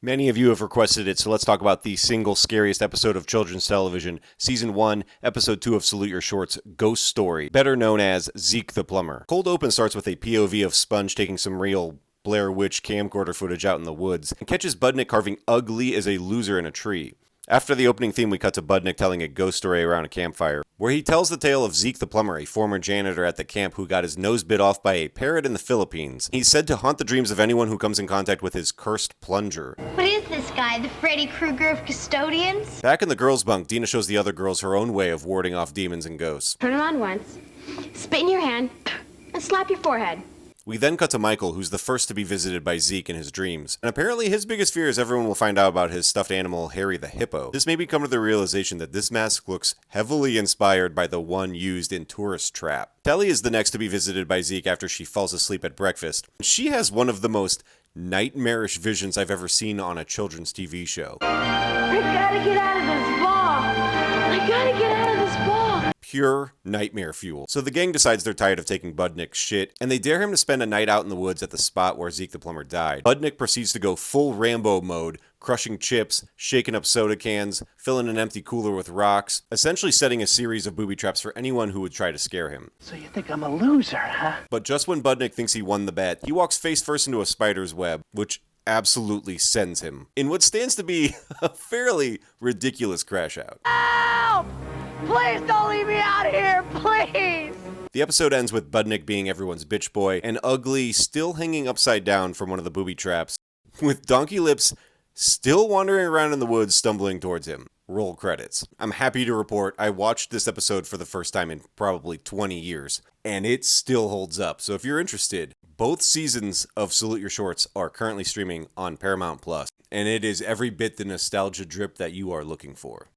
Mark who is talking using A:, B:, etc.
A: Many of you have requested it, so let's talk about the single scariest episode of children's television, Season 1, Episode 2 of Salute Your Shorts, Ghost Story, better known as Zeke the Plumber. Cold Open starts with a POV of Sponge taking some real Blair Witch camcorder footage out in the woods, and catches Budnick carving ugly as a loser in a tree. After the opening theme, we cut to Budnick telling a ghost story around a campfire, where he tells the tale of Zeke the Plumber, a former janitor at the camp who got his nose bit off by a parrot in the Philippines. He's said to haunt the dreams of anyone who comes in contact with his cursed plunger.
B: What is this guy, the Freddy Krueger of custodians?
A: Back in the girls' bunk, Dina shows the other girls her own way of warding off demons and ghosts.
C: Turn around once, spit in your hand, and slap your forehead.
A: We then cut to Michael, who's the first to be visited by Zeke in his dreams. And apparently his biggest fear is everyone will find out about his stuffed animal, Harry the Hippo. This made me come to the realization that this mask looks heavily inspired by the one used in Tourist Trap. Telly is the next to be visited by Zeke after she falls asleep at breakfast. She has one of the most nightmarish visions I've ever seen on a children's TV show.
C: I gotta get out of this ball. I gotta get out of this ball.
A: Pure nightmare fuel. So the gang decides they're tired of taking Budnick's shit, and they dare him to spend a night out in the woods at the spot where Zeke the Plumber died. Budnick proceeds to go full Rambo mode, crushing chips, shaking up soda cans, filling an empty cooler with rocks, essentially setting a series of booby traps for anyone who would try to scare him.
D: So you think I'm a loser, huh?
A: But just when Budnick thinks he won the bet, he walks face first into a spider's web, which absolutely sends him in what stands to be a fairly ridiculous crash out.
C: Help! Please don't leave me out here, please!
A: The episode ends with Budnick being everyone's bitch boy, and Ugly still hanging upside down from one of the booby traps, with Donkey Lips still wandering around in the woods stumbling towards him. Roll credits. I'm happy to report I watched this episode for the first time in probably 20 years, and it still holds up. So if you're interested, both seasons of Salute Your Shorts are currently streaming on Paramount Plus, and it is every bit the nostalgia drip that you are looking for.